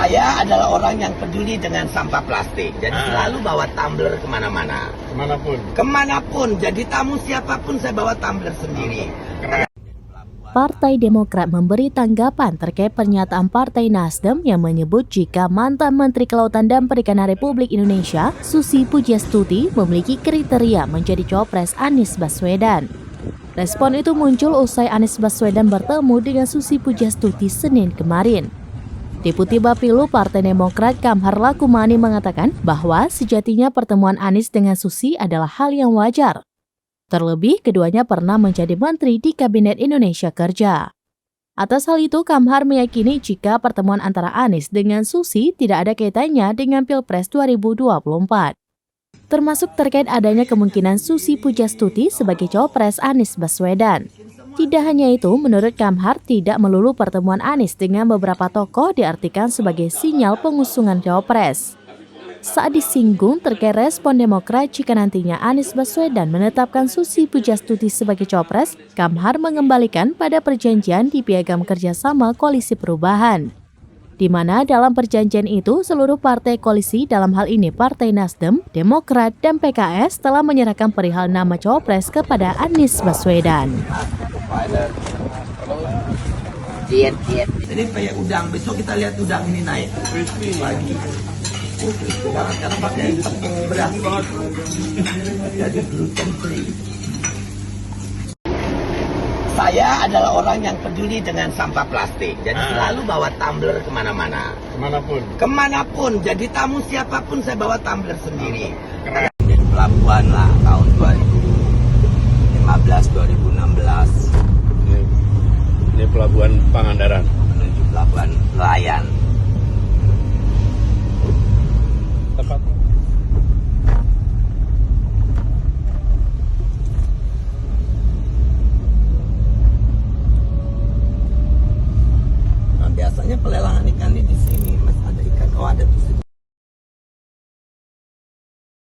Saya adalah orang yang peduli dengan sampah plastik. Jadi selalu bawa tumbler kemana-mana. Kemanapun. Jadi tamu siapapun saya bawa tumbler sendiri. Partai Demokrat memberi tanggapan terkait pernyataan Partai Nasdem yang menyebut jika mantan Menteri Kelautan dan Perikanan Republik Indonesia, Susi Pujiastuti, memiliki kriteria menjadi cawapres Anies Baswedan. Respon itu muncul usai Anies Baswedan bertemu dengan Susi Pujiastuti Senin kemarin. Deputi Bapilu Partai Demokrat Kamhar Lakumani mengatakan bahwa sejatinya pertemuan Anies dengan Susi adalah hal yang wajar. Terlebih, keduanya pernah menjadi menteri di Kabinet Indonesia Kerja. Atas hal itu, Kamhar meyakini jika pertemuan antara Anies dengan Susi tidak ada kaitannya dengan Pilpres 2024. Termasuk terkait adanya kemungkinan Susi Pujiastuti sebagai cawapres Anies Baswedan. Tidak hanya itu, menurut Kamhar, tidak melulu pertemuan Anies dengan beberapa tokoh diartikan sebagai sinyal pengusungan cawapres. Saat disinggung terkait respon Demokrat jika nantinya Anies Baswedan menetapkan Susi Pujiastuti sebagai cawapres, Kamhar mengembalikan pada perjanjian di Piagam Kerjasama Koalisi Perubahan, di mana dalam perjanjian itu seluruh partai koalisi, dalam hal ini Partai Nasdem, Demokrat, dan PKS telah menyerahkan perihal nama cawapres kepada Anies Baswedan. Jadi kayak udang, besok kita lihat udang ini naik lagi. Karena pakai tepung beras jadi gluten free. Saya adalah orang yang peduli dengan sampah plastik. Jadi selalu bawa tumbler kemana-mana. Kemanapun. Jadi tamu siapapun saya bawa tumbler sendiri. Di pelabuhan lah tahun 2015-2016. Ini pelabuhan Pangandaran. Menuju pelabuhan nelayan. Tepatnya. Nah, biasanya pelelangan ikan di sini, Mas, ada ikan. Oh, ada tuh.